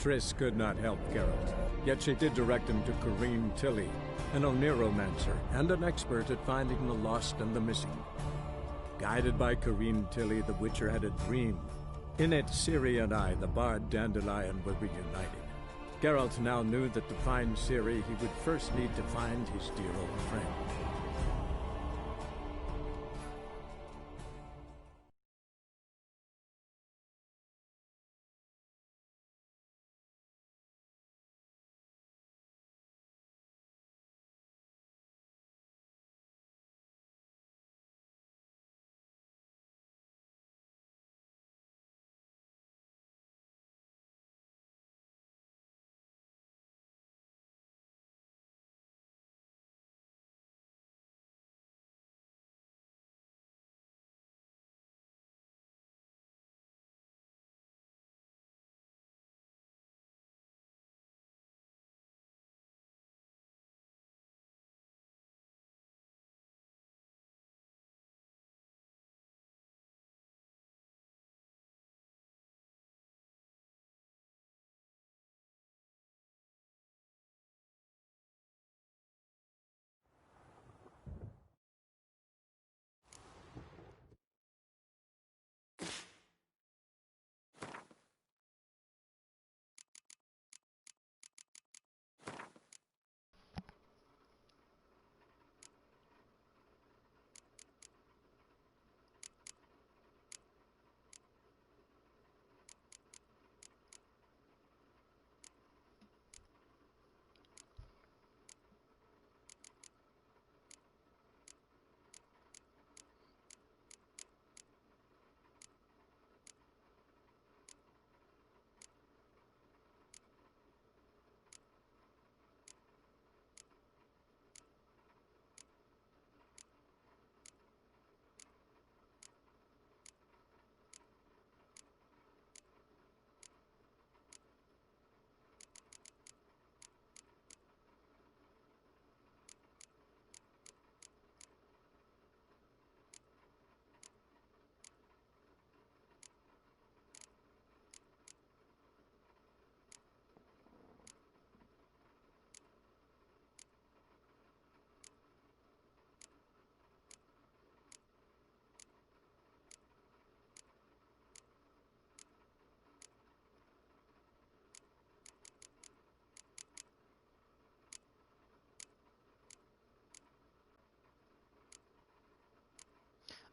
Triss could not help Geralt, yet she did direct him to Corrine Tilly, an Oniromancer and an expert at finding the lost and the missing. Guided by Corrine Tilly, the Witcher had a dream. In it, Ciri and I, the bard Dandelion, were reunited. Geralt now knew that to find Ciri, he would first need to find his dear old friend.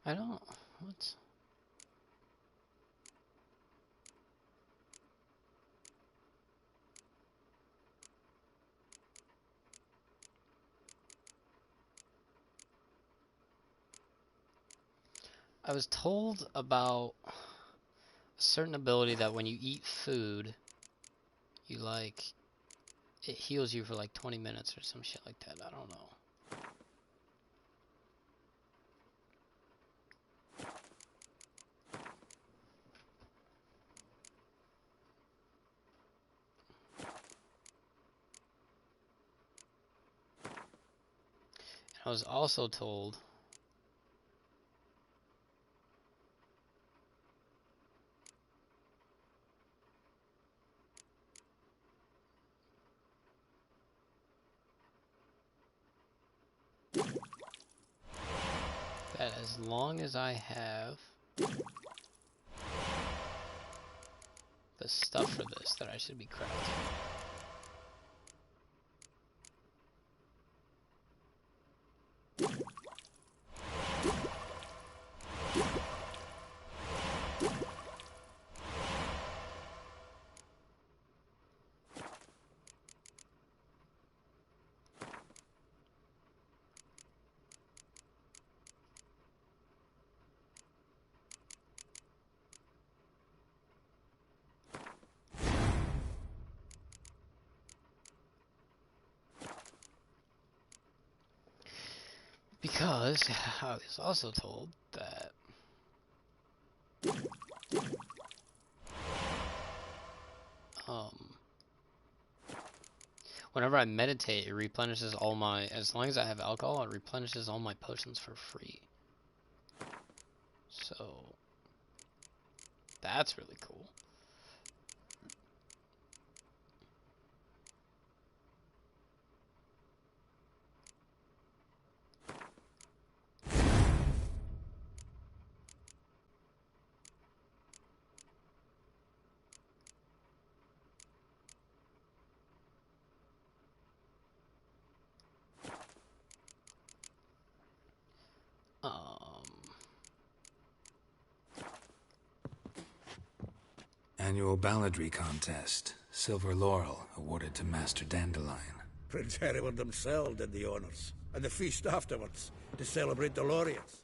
I don't... What? I was told about a certain ability that when you eat food, you like... It heals you for like 20 minutes or some shit like that. I don't know. I was also told that as long as I have the stuff for this, that I should be crafting. Because I was also told that whenever I meditate, it replenishes all my, as long as I have alcohol, it replenishes all my potions for free. So, that's really cool. Um, Annual balladry contest. Silver laurel awarded to Master Dandelion. Prince Hereward himself did the honors, and the feast afterwards, to celebrate the laureates.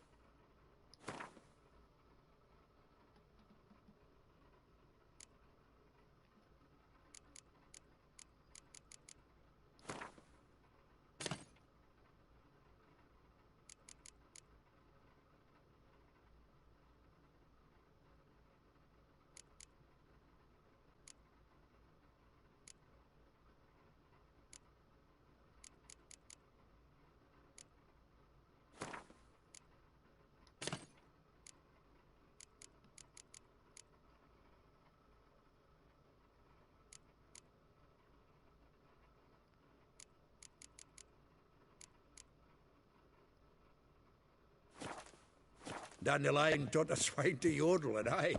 Dandelion taught a swine to yodel, and I...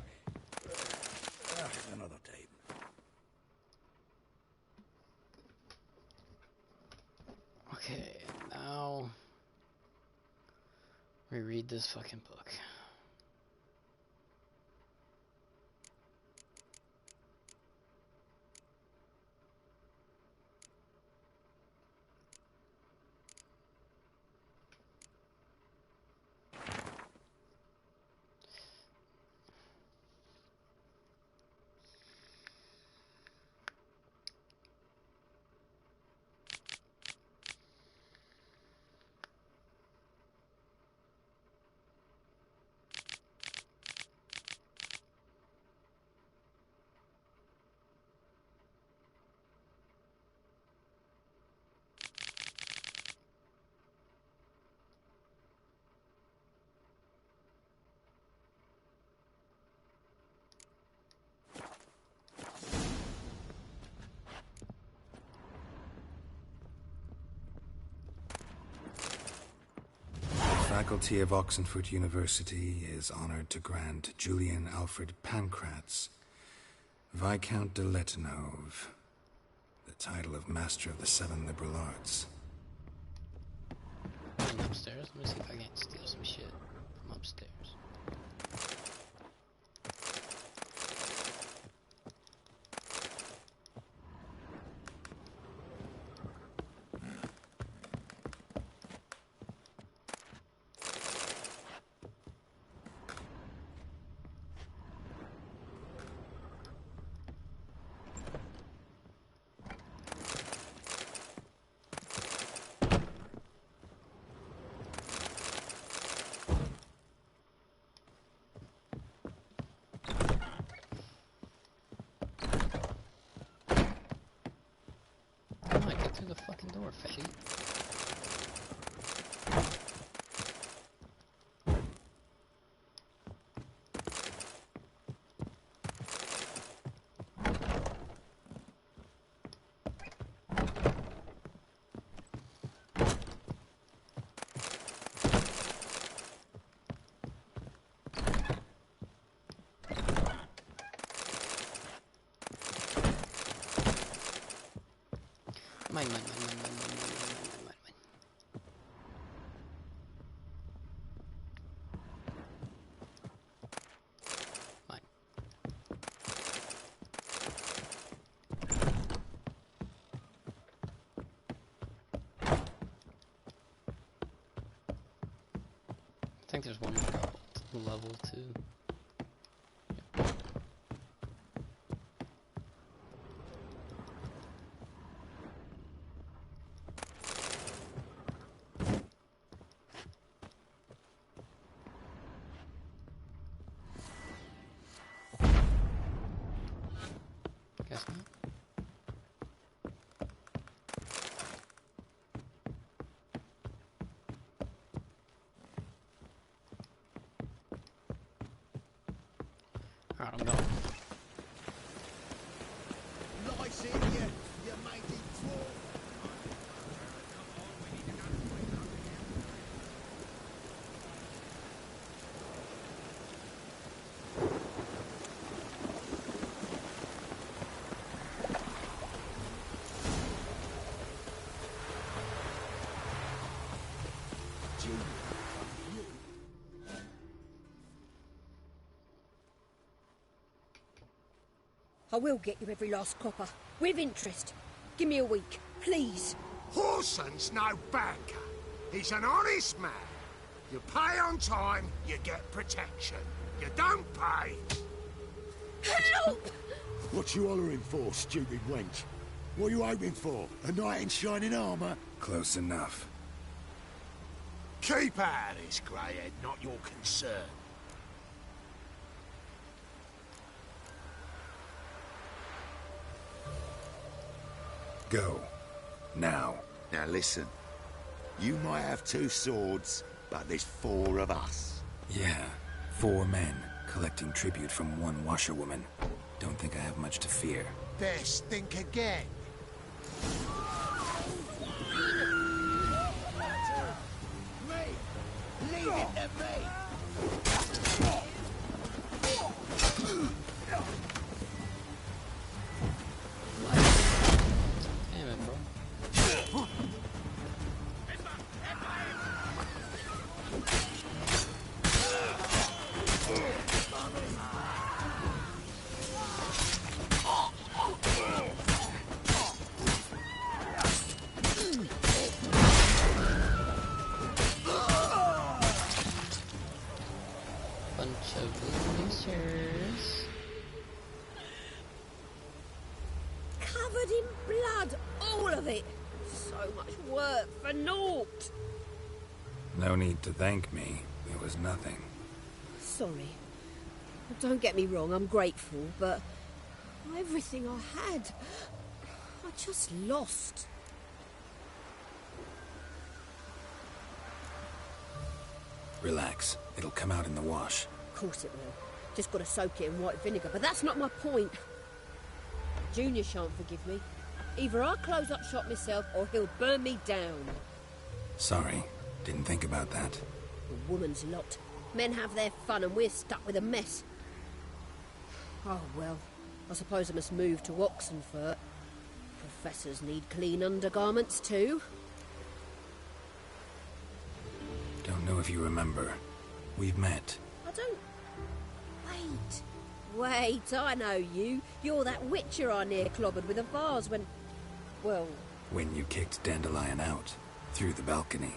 another time. okay, now reread this fucking book. The faculty of Oxenford University is honored to grant Julian Alfred Pancratz, Viscount de Letonove, the title of Master of the Seven Liberal Arts. I'm upstairs. Let me see if I can't steal some shit from upstairs. Come on, get through the fucking door, fatty. Mine. Mine. I think there's one more level too. Guess not. Alright, I'm going. Nice in you mighty troll. will get you every last copper. With interest. Give me a week, please. Horson's no banker. He's an honest man. You pay on time, you get protection. You don't pay. Help! What you hollering for, stupid wench? What are you hoping for? A knight in shining armour? Close enough. Keep out of this, greyhead, not your concern. Go. Now. Now listen. You might have 2 swords, but there's 4 of us. Yeah. 4 men, collecting tribute from 1 washerwoman. Don't think I have much to fear. Best think again. Leave it to me! Damn it, bro. Bunch of losers. Covered in blood, all of it. So much work for naught. No need to thank me. It was nothing. Sorry. Don't get me wrong, I'm grateful, but everything I had, I just lost. Relax. It'll come out in the wash. Of course it will. Just got to soak it in white vinegar, but that's not my point. Junior shan't forgive me. Either I'll close up shop myself or he'll burn me down. Sorry. Didn't think about that. A woman's lot. Men have their fun and we're stuck with a mess. Oh well, I suppose I must move to Oxenfurt. Professors need clean undergarments too. Don't know if you remember. We've met. I don't... Wait, I know you. You're that witcher I near clobbered with a vase when... Well... When you kicked Dandelion out. Through the balcony.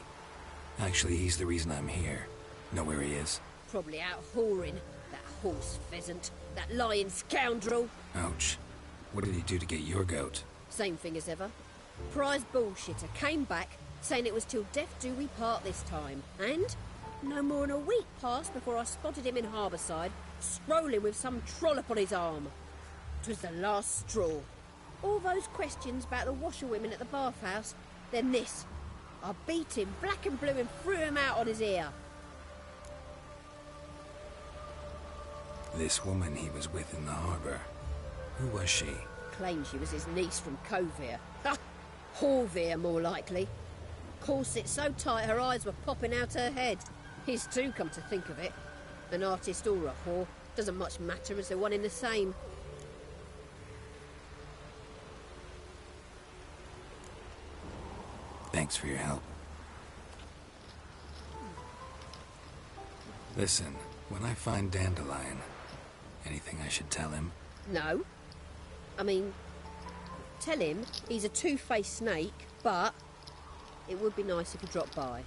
Actually, he's the reason I'm here. Know where he is? Probably out whoring. That horse pheasant. That lying scoundrel. Ouch. What did he do to get your goat? Same thing as ever. Prize bullshitter came back, saying it was till death do we part this time. And no more than a week passed before I spotted him in Harbourside, strolling with some trollop on his arm. 'Twas the last straw. All those questions about the washerwomen at the bathhouse, then this. I beat him black and blue and threw him out on his ear. This woman he was with in the harbour. Who was she? Claimed she was his niece from Kovir. Ha! Horvir, more likely. Corset so tight her eyes were popping out her head. His too, come to think of it. An artist or a whore. Doesn't much matter as they're one in the same. Thanks for your help. Listen, when I find Dandelion, anything I should tell him? No. I mean, tell him he's a two-faced snake, but it would be nice if he dropped by.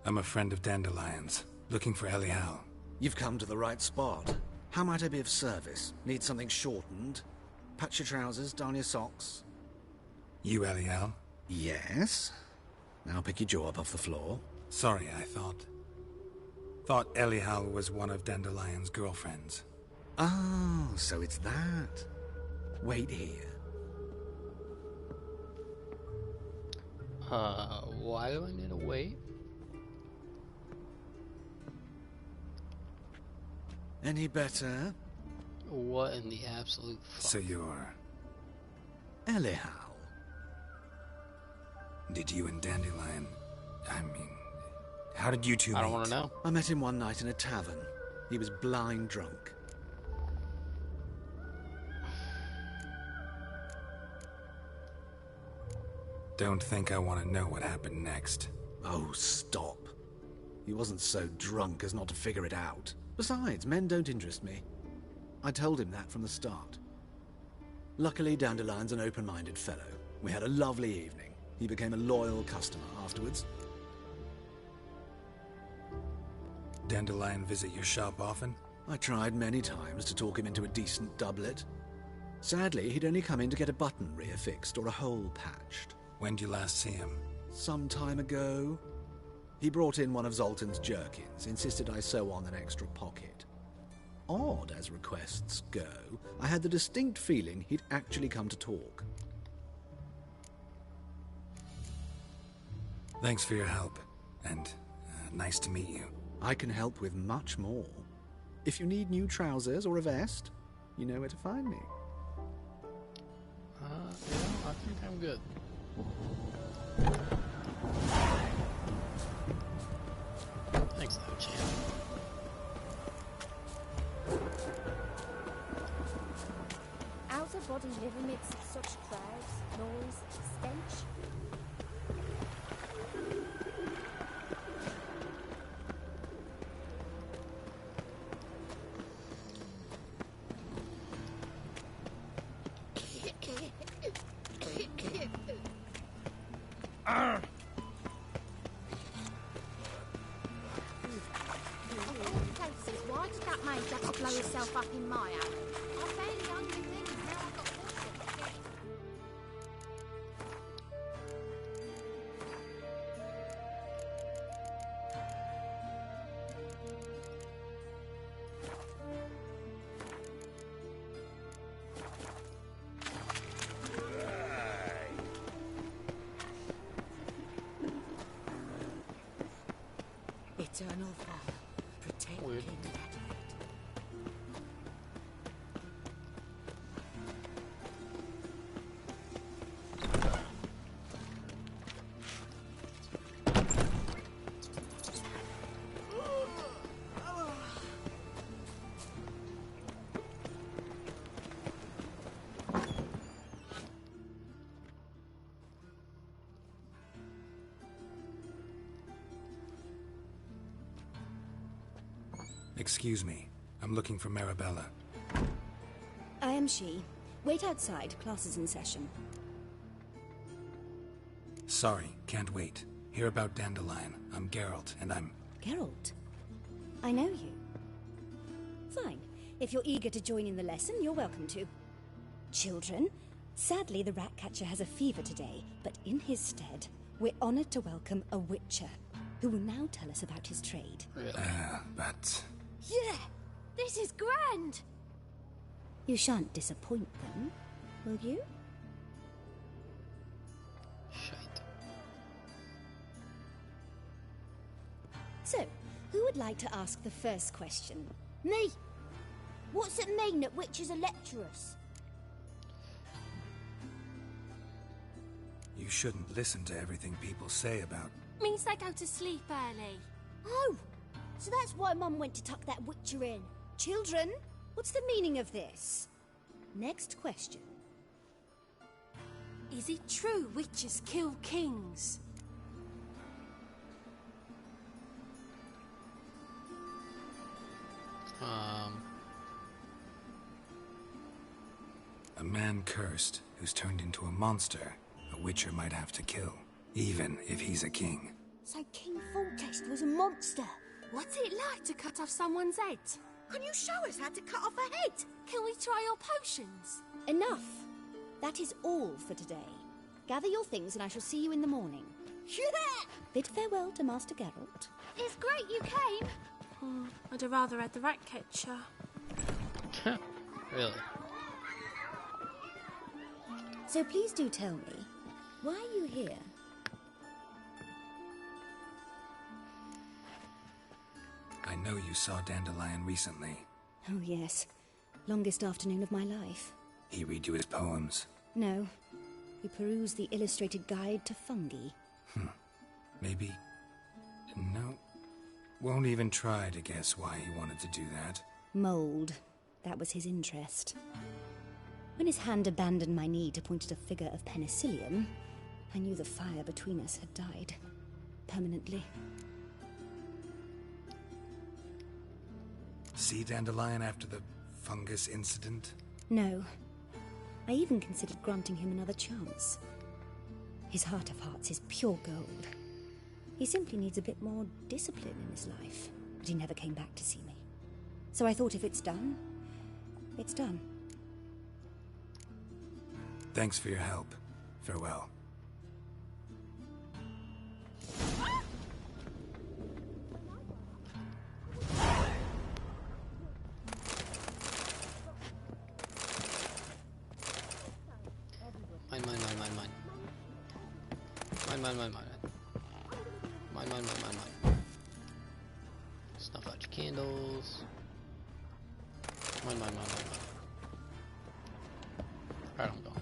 I'm a friend of Dandelion's, looking for Elial. You've come to the right spot. How might I be of service? Need something shortened? Patch your trousers, darn your socks. You Elial? Yes. Now pick your jaw up off the floor. Sorry, I thought Elial was one of Dandelion's girlfriends. Oh, so it's that. Wait here. Why do I need to wait? Any better? What in the absolute fuck? So you're... Elihow. Did you and Dandelion... I mean... How did you two meet? I don't want to know. I met him one night in a tavern. He was blind drunk. Don't think I want to know what happened next. Oh, stop. He wasn't so drunk as not to figure it out. Besides, men don't interest me. I told him that from the start. Luckily, Dandelion's an open-minded fellow. We had a lovely evening. He became a loyal customer afterwards. Dandelion visit your shop often? I tried many times to talk him into a decent doublet. Sadly, he'd only come in to get a button reaffixed or a hole patched. When did you last see him? Some time ago. He brought in one of Zoltan's jerkins, insisted I sew on an extra pocket. Odd as requests go, I had the distinct feeling he'd actually come to talk. Thanks for your help, and nice to meet you. I can help with much more. If you need new trousers or a vest, you know where to find me. Yeah, I think I'm good. Thanks, though, champ. Outer body live amidst such crowds, noise, stench. Why did that mage have to blow herself up in my alley? I barely hungry things, now I've got water. Eternal Father, protect Weird. King Edward. Excuse me. I'm looking for Marabella. I am she. Wait outside. Class is in session. Sorry, can't wait. Hear about Dandelion. I'm Geralt, and I'm... Geralt, I know you. Fine. If you're eager to join in the lesson, you're welcome to. Children, sadly the Ratcatcher has a fever today, but in his stead, we're honored to welcome a Witcher, who will now tell us about his trade. Really? but... Yeah, this is grand. You shan't disappoint them, will you? Shite. So, who would like to ask the first question? Me. What's it mean that witches are lecturers? You shouldn't listen to everything people say about... Means they go to sleep early. Oh, so that's why Mum went to tuck that Witcher in. Children, what's the meaning of this? Next question. Is it true witches kill kings? A man cursed who's turned into a monster, a Witcher might have to kill, even if he's a king. So King Foltest was a monster. What's it like to cut off someone's head? Can you show us how to cut off a head? Can we try your potions? Enough. That is all for today. Gather your things and I shall see you in the morning. Yeah! Bid farewell to Master Geralt. It's great you came. I'd have rather had the Ratcatcher. Really? So please do tell me, why are you here? I know you saw Dandelion recently. Oh yes, Longest afternoon of my life. He read you his poems? No. We perused the illustrated guide to fungi. Maybe... No. Won't even try to guess why he wanted to do that. Mold. That was his interest. When his hand abandoned my knee to point at a figure of penicillium, I knew the fire between us had died. Permanently. See Dandelion after the fungus incident? No. I even considered granting him another chance. His heart of hearts is pure gold. He simply needs a bit more discipline in his life. But he never came back to see me. So I thought if it's done, it's done. Thanks for your help. Farewell. Mine. Snuff out your candles. Mine. Right, I'm gone.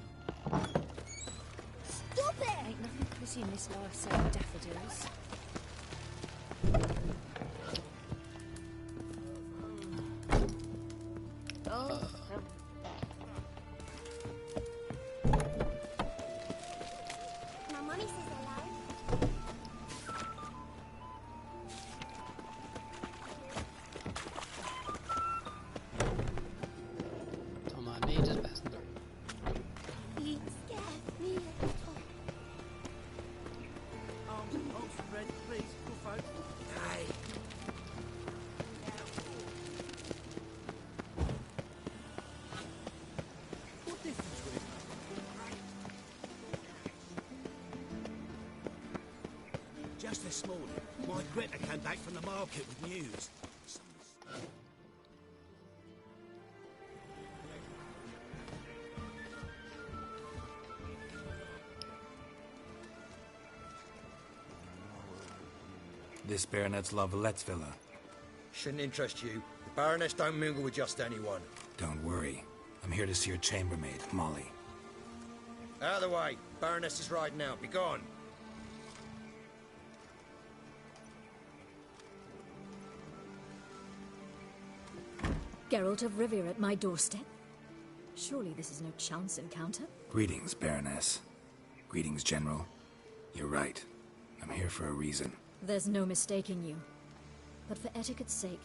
Stop it! Ain't nothing pretty in this life save daffodils. My mummy says hello. Don't mind me, just passing through. You scared me, little toy. Arms and poles ready, please, good folk. Aye. What difference would it make? Just this morning, my Greta came back from the market with news. This Baronet's Lavallette's villa. Shouldn't interest you. The Baroness don't mingle with just anyone. Don't worry. I'm here to see your chambermaid, Molly. Out of the way. Baroness is riding out. Be gone. Geralt of Rivia at my doorstep? Surely this is no chance encounter? Greetings, Baroness. Greetings, General. You're right. I'm here for a reason. There's no mistaking you. But for etiquette's sake,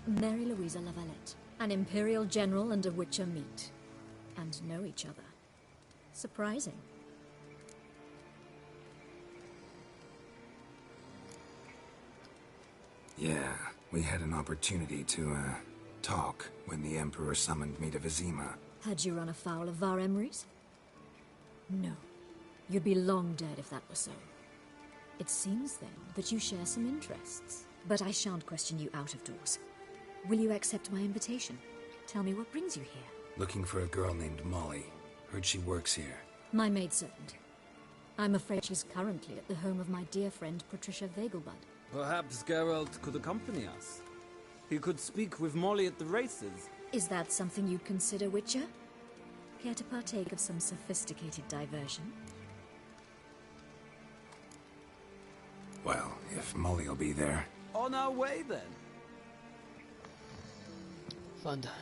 Mary Louisa Lavalette, an Imperial General and a Witcher meet. And know each other. Surprising. Yeah, we had an opportunity to, talk when the Emperor summoned me to Vizima. Had you run afoul of Var Emrys? No. You'd be long dead if that were so. It seems, then, that you share some interests. But I shan't question you out of doors. Will you accept my invitation? Tell me what brings you here. Looking for a girl named Molly. Heard she works here. My maidservant. I'm afraid she's currently at the home of my dear friend Patricia Vegelbud. Perhaps Geralt could accompany us. He could speak with Molly at the races. Is that something you'd consider, Witcher? Care to partake of some sophisticated diversion? Well, if Molly'll be there. On our way, then. Fun time.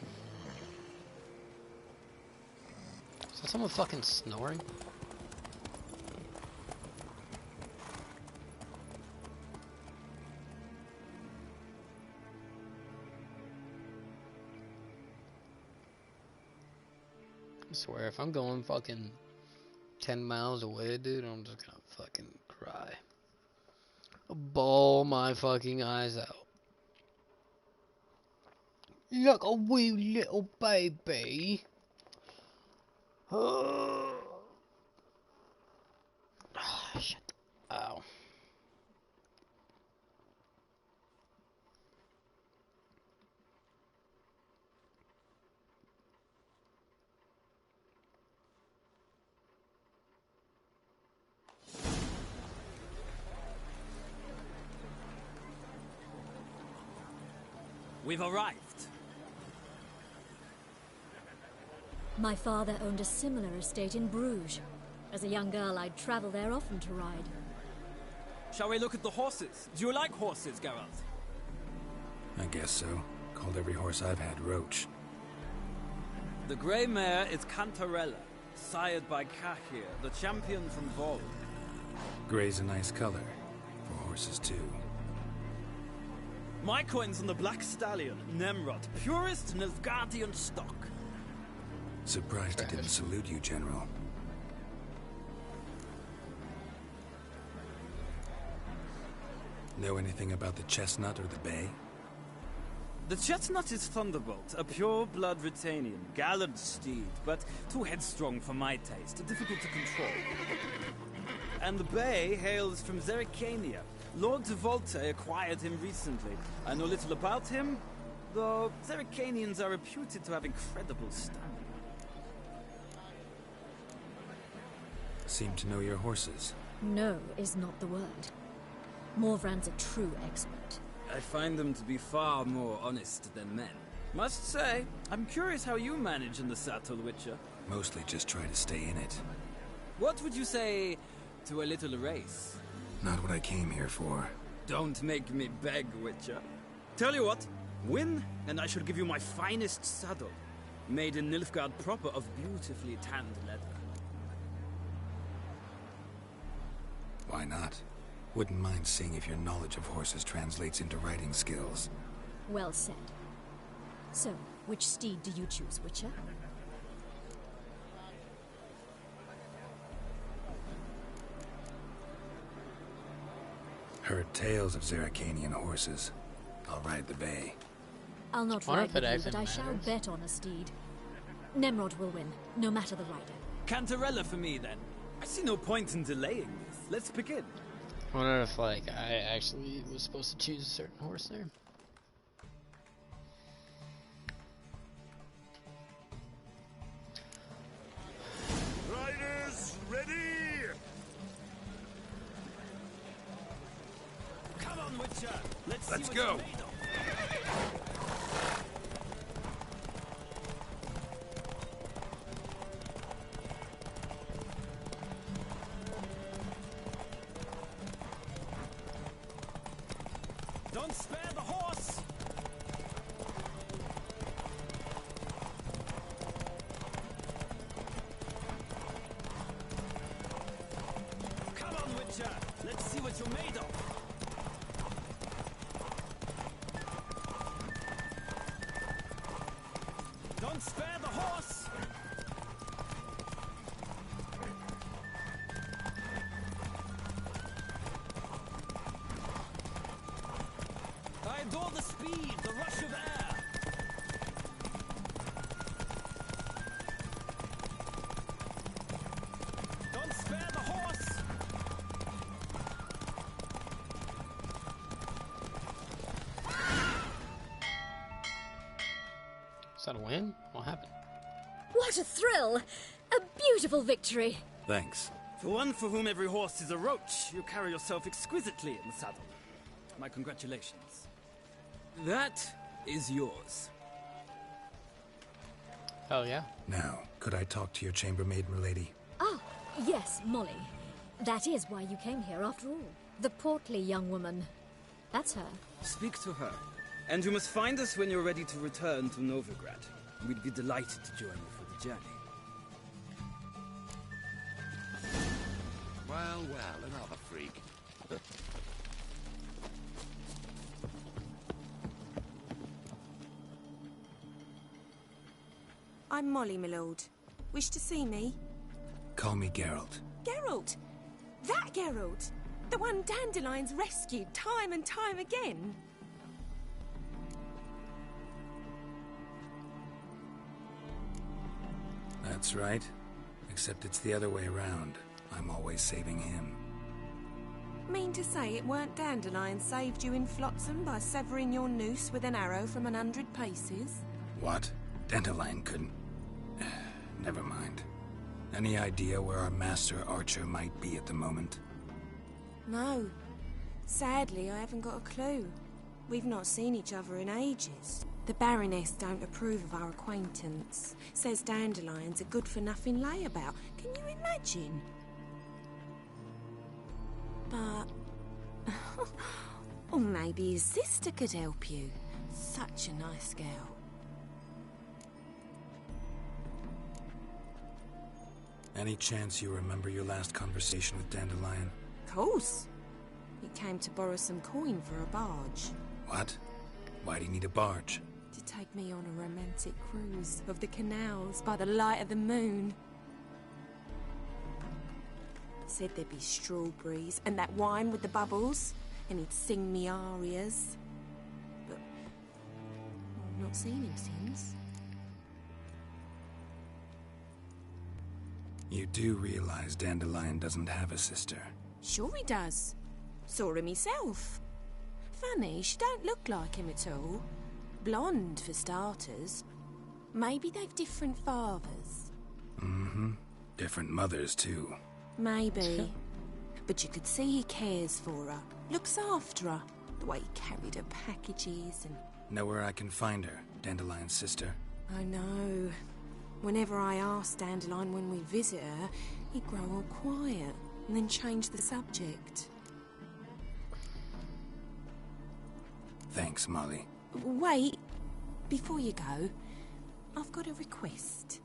Is that someone fucking snoring? I swear, if I'm going fucking 10 miles away, dude, I'm just gonna fucking cry. I'll bawl my fucking eyes out. Like a wee little baby. Oh, shit. Ow. We've arrived. My father owned a similar estate in Bruges. As a young girl, I'd travel there often to ride. Shall we look at the horses? Do you like horses, Geralt? I guess so. Called every horse I've had Roach. The grey mare is Cantarella, sired by Cahir, the champion from Vol. Grey's a nice color. For horses, too. My coin's on the black stallion, Nemrod, purest Nilfgaardian stock. Surprised he didn't salute you, General. Know anything about the chestnut or the bay? The chestnut is Thunderbolt, a pure-blood Britannian, gallant steed, but too headstrong for my taste, difficult to control. And the bay hails from Zerrikania. Lord de Volte acquired him recently. I know little about him, though Zerrikanians are reputed to have incredible stamina. Seem to know your horses. No is not the word. Morvran's a true expert. I find them to be far more honest than men. Must say, I'm curious how you manage in the saddle, Witcher. Mostly just try to stay in it. What would you say to a little race? Not what I came here for. Don't make me beg, Witcher. Tell you what, win, and I shall give you my finest saddle. Made in Nilfgaard proper of beautifully tanned leather. Why not? Wouldn't mind seeing if your knowledge of horses translates into riding skills. Well said. So, which steed do you choose, Witcher? Heard tales of Zerrikanian horses. I'll ride the bay. I'll not ride with you, but I shall bet on a steed. Nemrod will win, no matter the rider. Cantarella for me, then. I see no point in delaying this. Let's begin. I wonder if, like, I actually was supposed to choose a certain horse there. Riders, ready! Come on, Witcher. Let's Let's see go. what you're made of. Don't spare the horse! Come on, Witcher! Let's see what you're made of! Don't spare the horse! I adore the speed, the rush of air. Don't spare the horse. Is that a win? What happened? What a thrill! A beautiful victory! Thanks. For one for whom every horse is a roach, you carry yourself exquisitely in the saddle. My congratulations. That is yours. Oh, yeah? Now, could I talk to your chambermaid, milady? Oh, yes, Molly. That is why you came here after all. The portly young woman. That's her. Speak to her. And you must find us when you're ready to return to Novigrad. We'd be delighted to join you for the journey. Well, another freak. I'm Molly, my lord. Wish to see me? Call me Geralt. Geralt! That Geralt! The one Dandelion's rescued time and time again! That's right. Except it's the other way around. I'm always saving him. Mean to say it weren't Dandelion saved you in Flotsam by severing your noose with an arrow from 100 paces? What? Dandelion couldn't... Never mind. Any idea where our master archer might be at the moment? No. Sadly, I haven't got a clue. We've not seen each other in ages. The Baroness don't approve of our acquaintance. Says dandelions are good for nothing layabout. Can you imagine? But... or maybe his sister could help you. Such a nice girl. Any chance you remember your last conversation with Dandelion? Course. He came to borrow some coin for a barge. What? Why do you need a barge? To take me on a romantic cruise of the canals by the light of the moon. Said there'd be strawberries and that wine with the bubbles, and he'd sing me arias. But I've not seen him since. You do realize Dandelion doesn't have a sister? Sure he does. Saw him myself. Funny, she don't look like him at all. Blonde, for starters. Maybe they've different fathers. Mm-hmm. Different mothers, too. Maybe. But you could see he cares for her. Looks after her. The way he carried her packages and... Know where I can find her, Dandelion's sister? I know. Whenever I ask Dandelion when we visit her, he'd grow all quiet and then change the subject. Thanks, Molly. Wait. Before you go, I've got a request.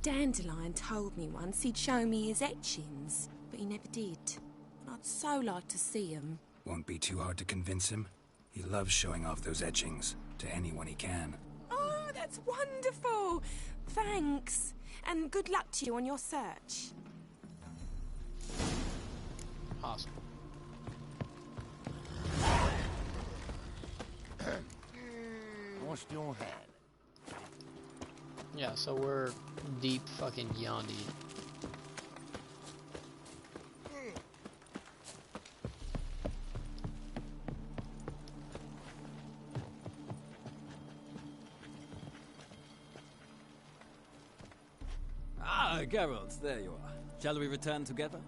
Dandelion told me once he'd show me his etchings, but he never did. I'd so like to see them. Won't be too hard to convince him. He loves showing off those etchings to anyone he can. Oh, that's wonderful! Thanks. And good luck to you on your search. Awesome. What's your hand? Yeah, so we're deep fucking Yandi. Ah, Geralt, there you are. Shall we return together?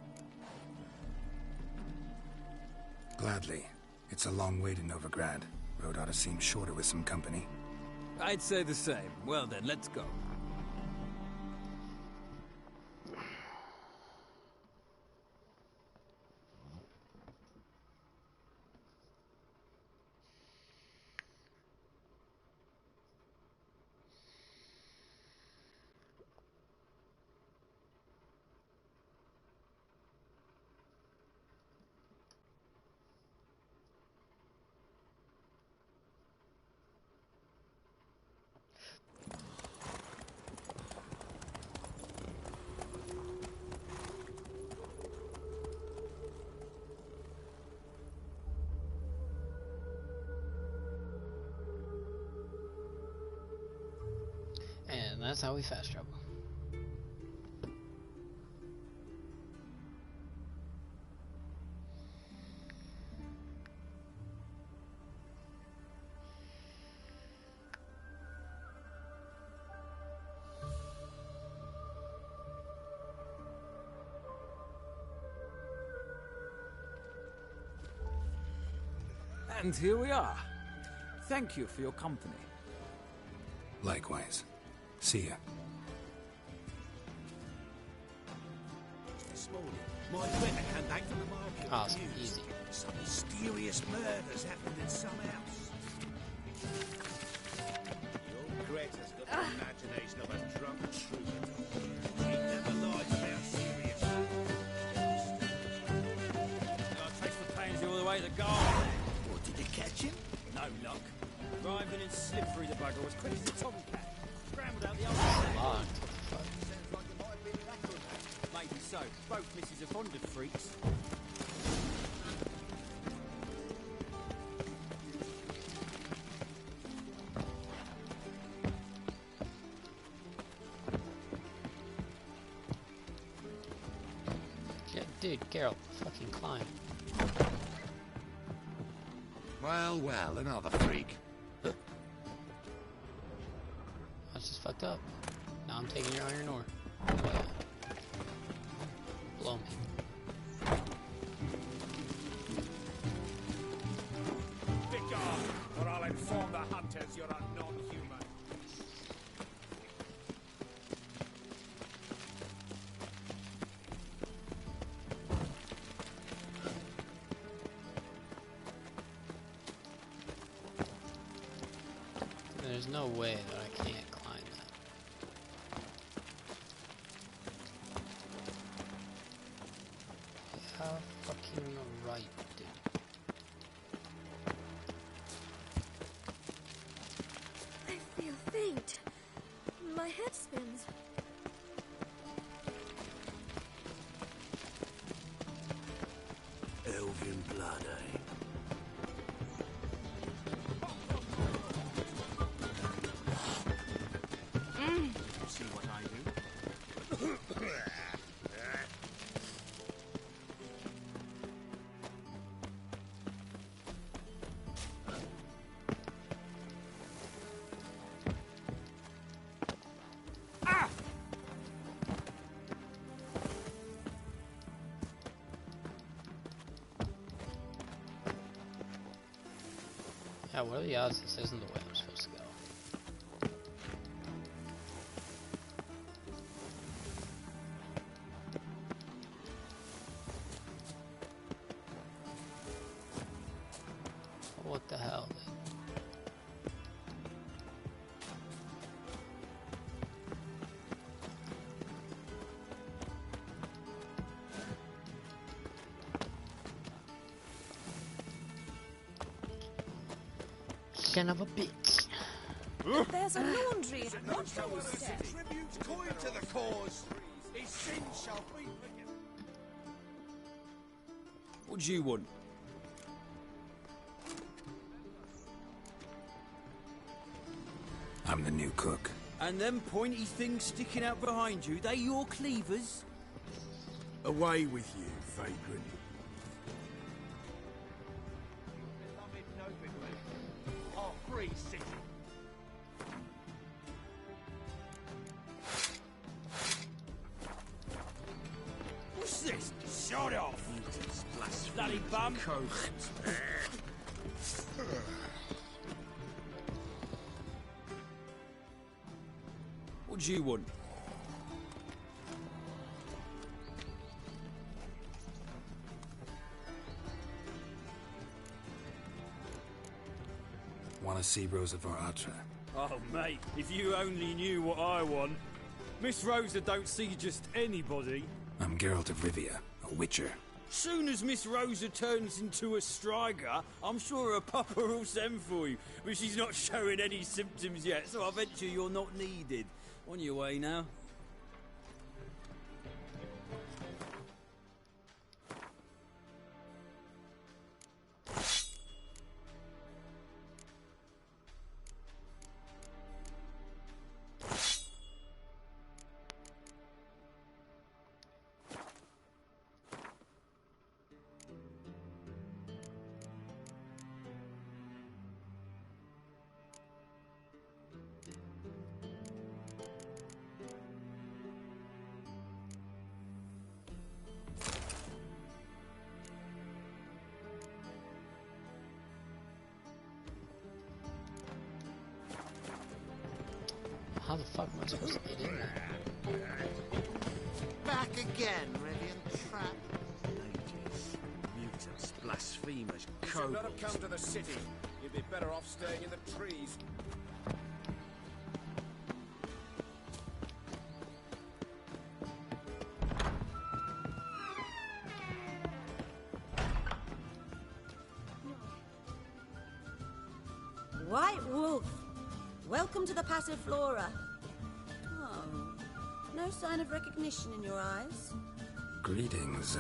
Gladly. It's a long way to Novigrad. Road ought to seem shorter with some company. I'd say the same. Well then, let's go. And that's how we fast travel. And here we are. Thank you for your company. Likewise. See ya. This morning, my winner came back from the market. Awesome, confused. easy. Some mysterious murders happened in some house. Your Greta's got the imagination of a drunk troubadour. He never lies about serious matters. I'll take the pains all the way to go. What, did you catch him? No luck. Driving and slipped through the bugger was quick as a tomcat. Scrambled out the other side. Sounds like it might have been an acrobat. Maybe so. Both misses are fond of freaks. Yeah, dude, Geralt, fucking climb. Well, well, another freak. That's just fucked up. Now I'm taking your iron ore. Blow me. Pick off, or I'll inform the hunters you're a non-human. There's no way that I can't climb that. Yeah, fucking right, dude. I feel faint. My head spins. Elven blood, eh? See what I do? Yeah, what are the odds this isn't the way I'm supposed to go? What the hell, dude? Son of a bitch. There's a laundry at the doorstep. Tribute coin to the cause. His sin shall be forgiven. What do you want? I'm the new cook. And them pointy things sticking out behind you, they your cleavers? Away with you, vagrant. Our free city. What's this? Shut off! Bloody bum! What do you want? Want to see Rosa Varatra? Oh, mate, if you only knew what I want. Miss Rosa don't see just anybody. I'm Geralt of Rivia, a witcher. Soon as Miss Rosa turns into a striker, I'm sure her papa will send for you. But she's not showing any symptoms yet, so I venture you're not needed. On your way now. How the fuck am I supposed to get in there? Back again, Rivian trap. Ladies, mutants, blasphemers, You should not have kobolds. come to the city. You'd be better off staying in the trees. White Wolf, welcome to the Passiflora. Oh, no sign of recognition in your eyes. Greetings,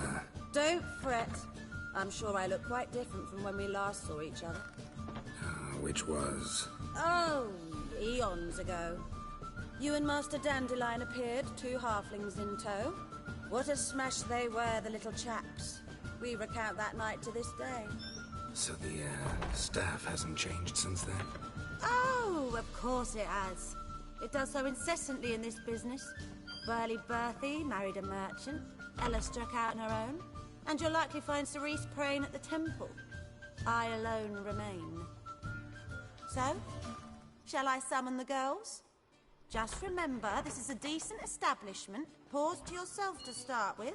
Don't fret. I'm sure I look quite different from when we last saw each other. which was... Oh, eons ago. You and Master Dandelion appeared, two halflings in tow. What a smash they were, the little chaps. We recount that night to this day. So the, staff hasn't changed since then? Oh, of course it has. It does so incessantly in this business. Burly Berthy married a merchant. Ella struck out on her own. And you'll likely find Cerise praying at the temple. I alone remain. So, shall I summon the girls? Just remember, this is a decent establishment. Pause to yourself to start with.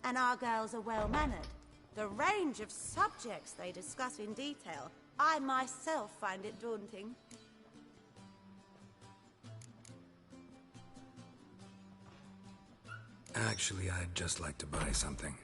And our girls are well-mannered. The range of subjects they discuss in detail, I myself find it daunting. Actually, I'd just like to buy something.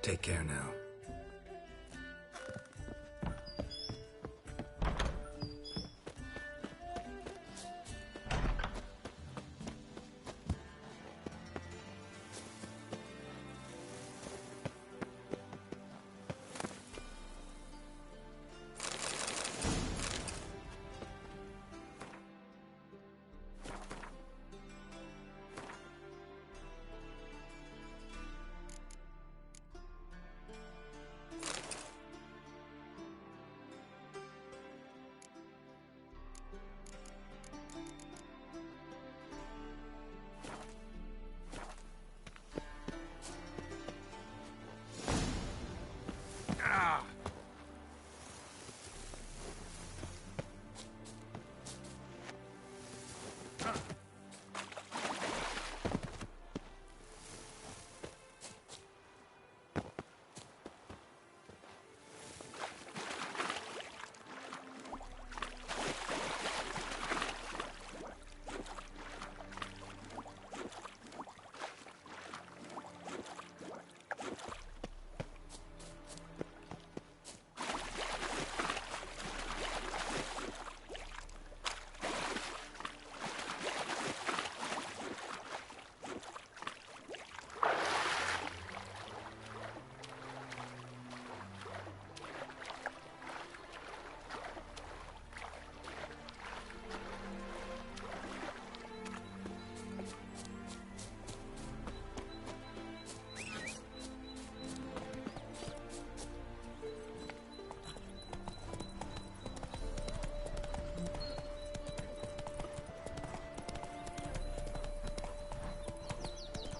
Take care now.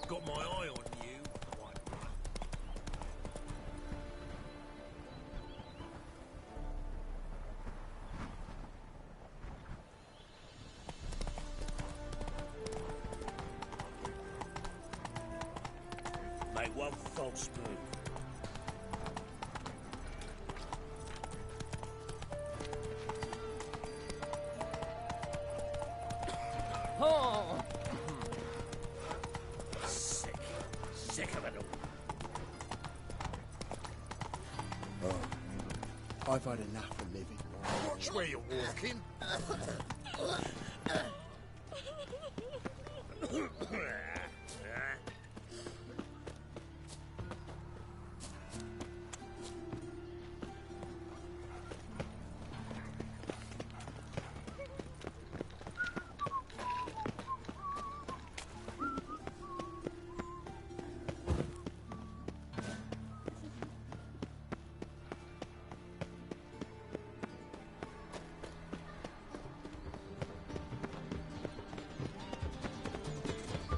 Got my eye on you. Make one false move. Oh! Sick of it all. Oh, I've had enough of living. Watch where you're walking.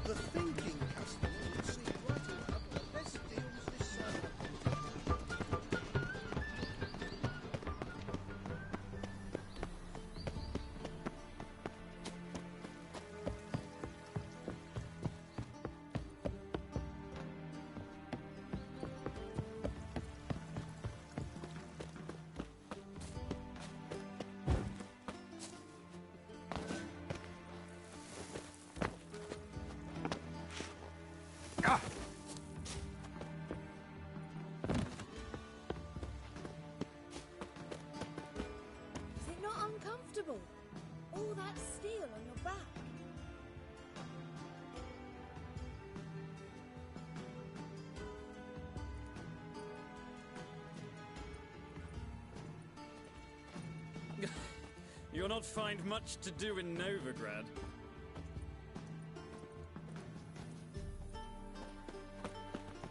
The You'll not find much to do in Novigrad.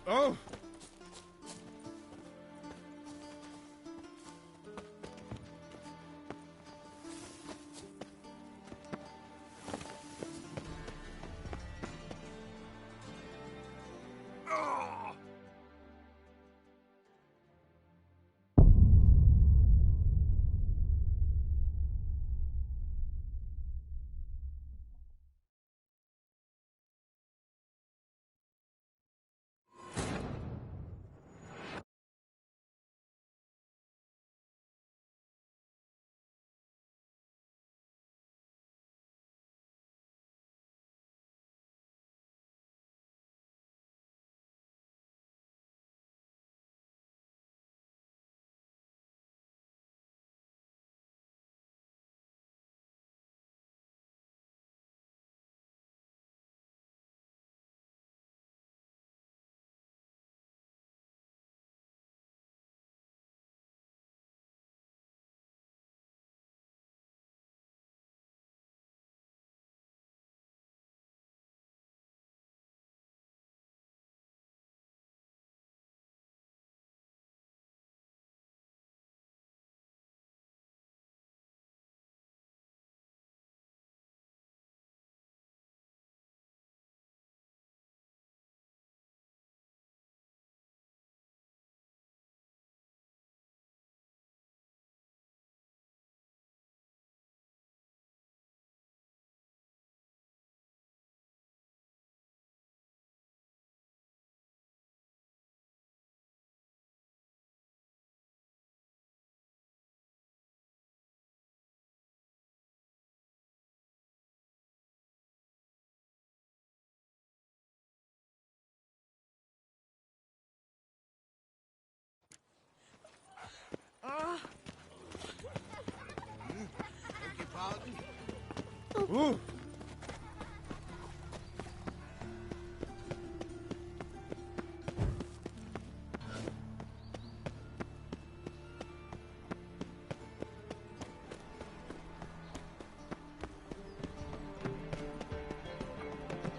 Oh! Beg your pardon? Ooh!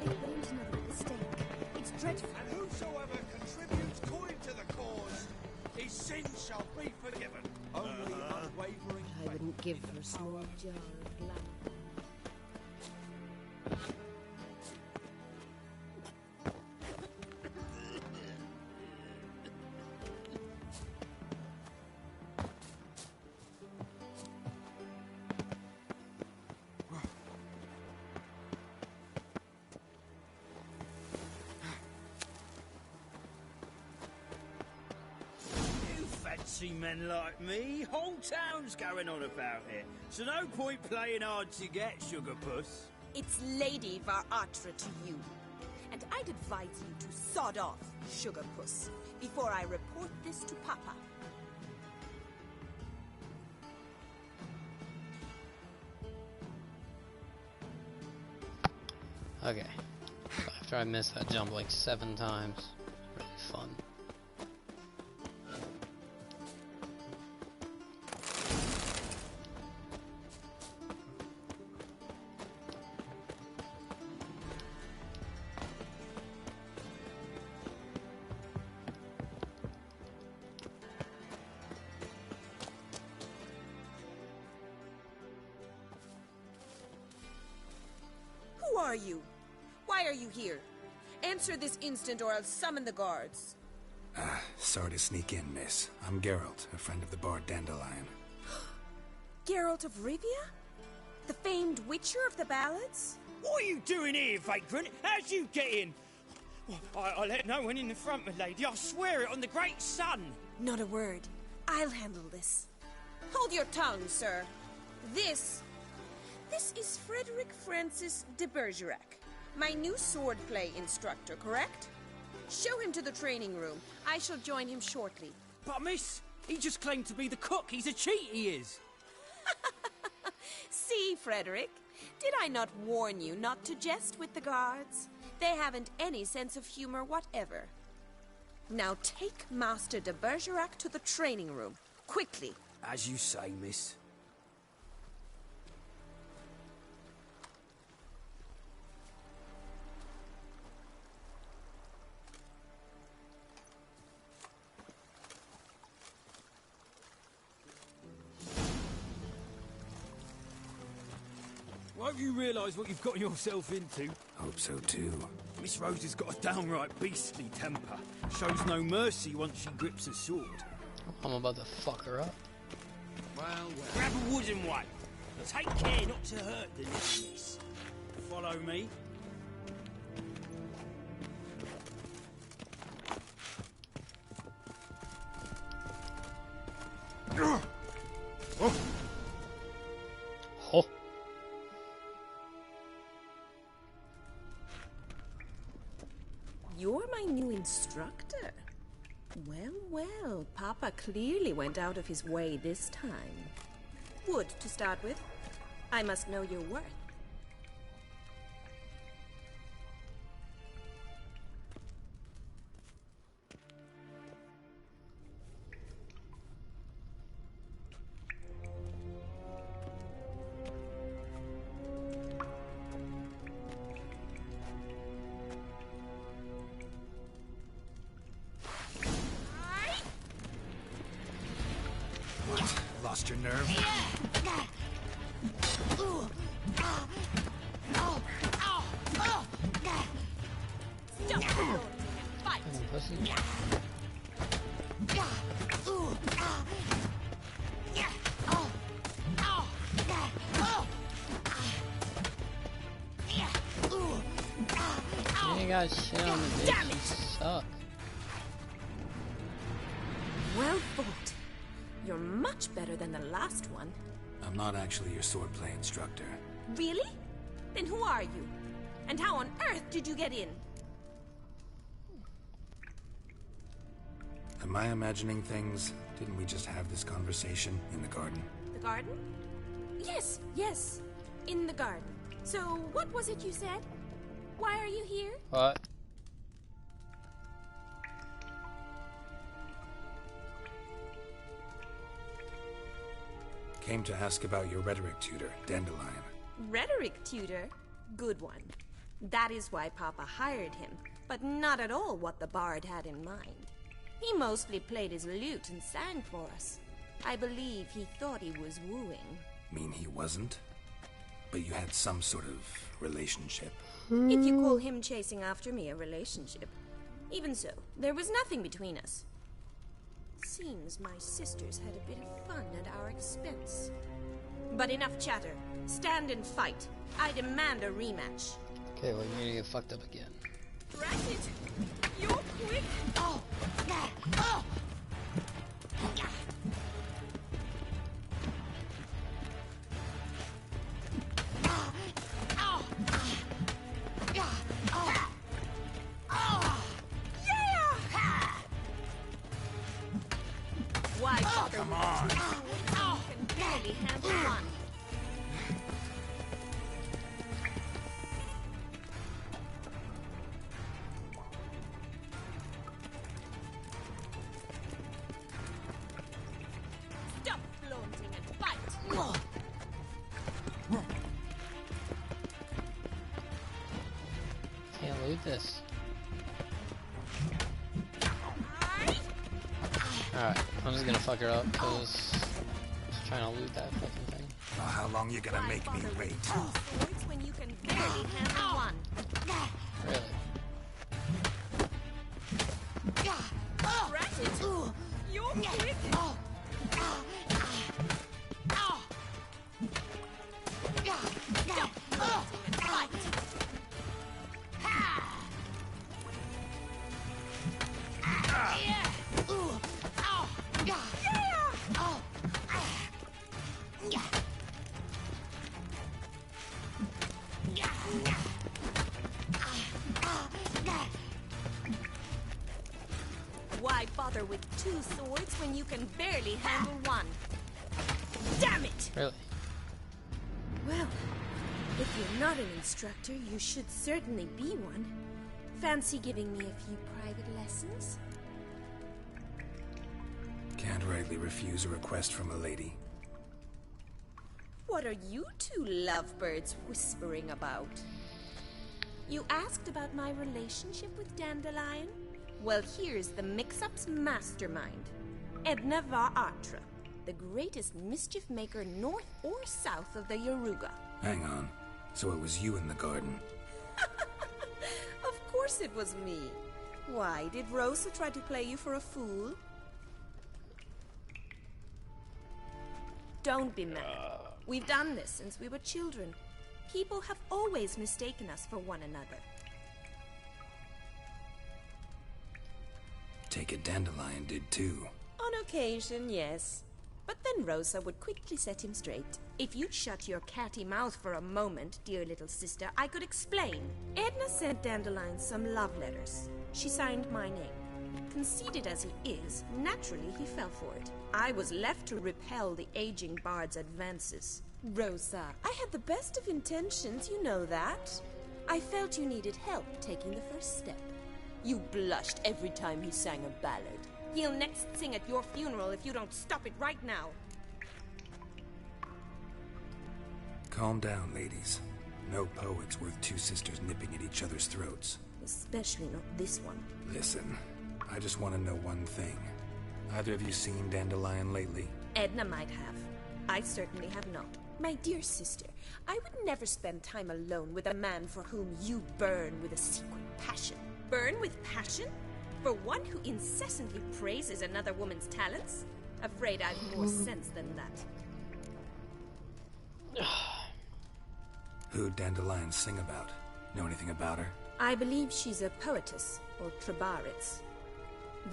They won't another mistake. It's dreadful. And whosoever contributes coin to the cause, his sins shall be forgiven. Only unwavering I wouldn't give for a small jar of glamour. You fancy men like me? Whole town's going on about it. So no point playing hard to get, sugar puss. It's Lady Varatra to you. And I'd advise you to sod off, sugar puss, before I report this to Papa. Okay. After I missed that jump like 7 times. Really fun. Who are you? Why are you here? Answer this instant or I'll summon the guards. Sorry to sneak in, miss. I'm Geralt, a friend of the bard Dandelion. Geralt of Rivia? The famed witcher of the ballads? What are you doing here, vagrant? How'd you get in? Well, I let no one in the front, my lady. I swear it on the great sun. Not a word. I'll handle this. Hold your tongue, sir. This is Frederick Francis de Bergerac, my new swordplay instructor, correct? Show him to the training room. I shall join him shortly. But miss, he just claimed to be the cook. He's a cheat, he is. See, Frederick, did I not warn you not to jest with the guards? They haven't any sense of humor whatever. Now take Master de Bergerac to the training room, quickly. As you say, miss. hope you realise what you've got yourself into. Hope so too. Miss Rose has got a downright beastly temper. Shows no mercy once she grips a sword. I'm about to fuck her up. Well, Grab a wooden one. Take care not to hurt the listeners. Follow me. Oh. You're my new instructor. Well, well, Papa clearly went out of his way this time. Wood, to start with. I must know your worth. What? Lost your nerve? You ain't got shit on the bitch. Damn it! You suck. Well fought. You're much better than the last one. I'm not actually your swordplay instructor. Really? Then who are you? And how on earth did you get in? Am I imagining things? Didn't we just have this conversation in the garden? The garden? Yes, yes. In the garden. So, what was it you said? Why are you here? What? Came to ask about your rhetoric tutor, Dandelion. Rhetoric tutor? Good one. That is why Papa hired him, but not at all what the bard had in mind. He mostly played his lute and sang for us. I believe he thought he was wooing. Mean he wasn't? But you had some sort of relationship. If you call him chasing after me a relationship. Even so, there was nothing between us. Seems my sisters had a bit of fun at our expense. But enough chatter. Stand and fight. I demand a rematch. Okay, well, you're gonna get fucked up again. Drat it! You're quick! Oh! Oh! Why bother come with on. two? You can barely handle one. Stop flaunting and fight. Can't loot this. Alright, I'm just gonna fuck her up because I'm trying to loot that fucking thing. Oh, how long you gonna make me wait? Swords when you can barely handle one. Really? Drat it! You're quick! Stop flaunting and fight. Why bother with two swords when you can barely handle one? Damn it! Really? Well, if you're not an instructor, you should certainly be one. Fancy giving me a few private lessons? Can't rightly refuse a request from a lady. What are you two lovebirds whispering about? You asked about my relationship with Dandelion? Well, here's the mix-up's mastermind. Edna Va Atra, the greatest mischief maker north or south of the Yaruga. Hang on. So it was you in the garden. Of course it was me. Why, did Rosa try to play you for a fool? Don't be mad. We've done this since we were children. People have always mistaken us for one another. Take it Dandelion did too. On occasion, yes. But then Rosa would quickly set him straight. If you'd shut your catty mouth for a moment, dear little sister, I could explain. Edna sent Dandelion some love letters. She signed my name. Conceited as he is, naturally he fell for it. I was left to repel the aging bard's advances. Rosa, I had the best of intentions, you know that. I felt you needed help taking the first step. You blushed every time he sang a ballad. He'll next sing at your funeral if you don't stop it right now. Calm down, ladies. No poet's worth two sisters nipping at each other's throats. Especially not this one. Listen, I just want to know one thing. Either of you seen Dandelion lately? Edna might have. I certainly have not. My dear sister, I would never spend time alone with a man for whom you burn with a secret passion. Burn with passion? For one who incessantly praises another woman's talents? Afraid I've more sense than that. Who'd Dandelion sing about? Know anything about her? I believe she's a poetess, or trebarits.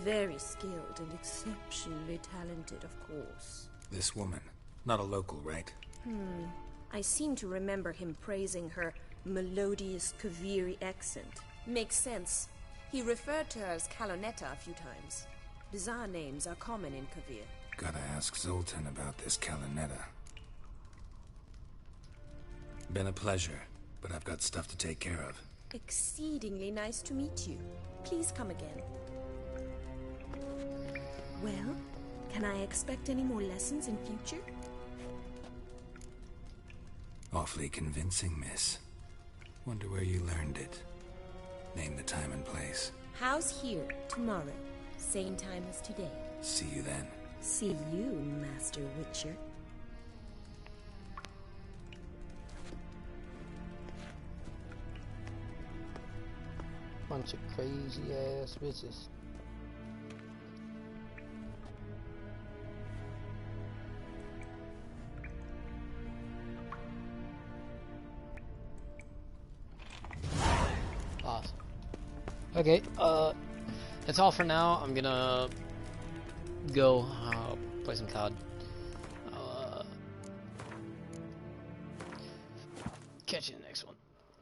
Very skilled and exceptionally talented, of course. This woman. Not a local, right? I seem to remember him praising her melodious Kaviri accent. Makes sense. He referred to her as Calonetta a few times. Bizarre names are common in Kavir. Gotta ask Zoltan about this Calonetta. Been a pleasure, but I've got stuff to take care of. Exceedingly nice to meet you. Please come again. Well, can I expect any more lessons in future? Awfully convincing, miss. Wonder where you learned it. Name the time and place. House here, tomorrow. Same time as today. See you then. See you, Master Witcher. Bunch of crazy ass bitches. Awesome. Okay, that's all for now. I'm gonna go play some COD.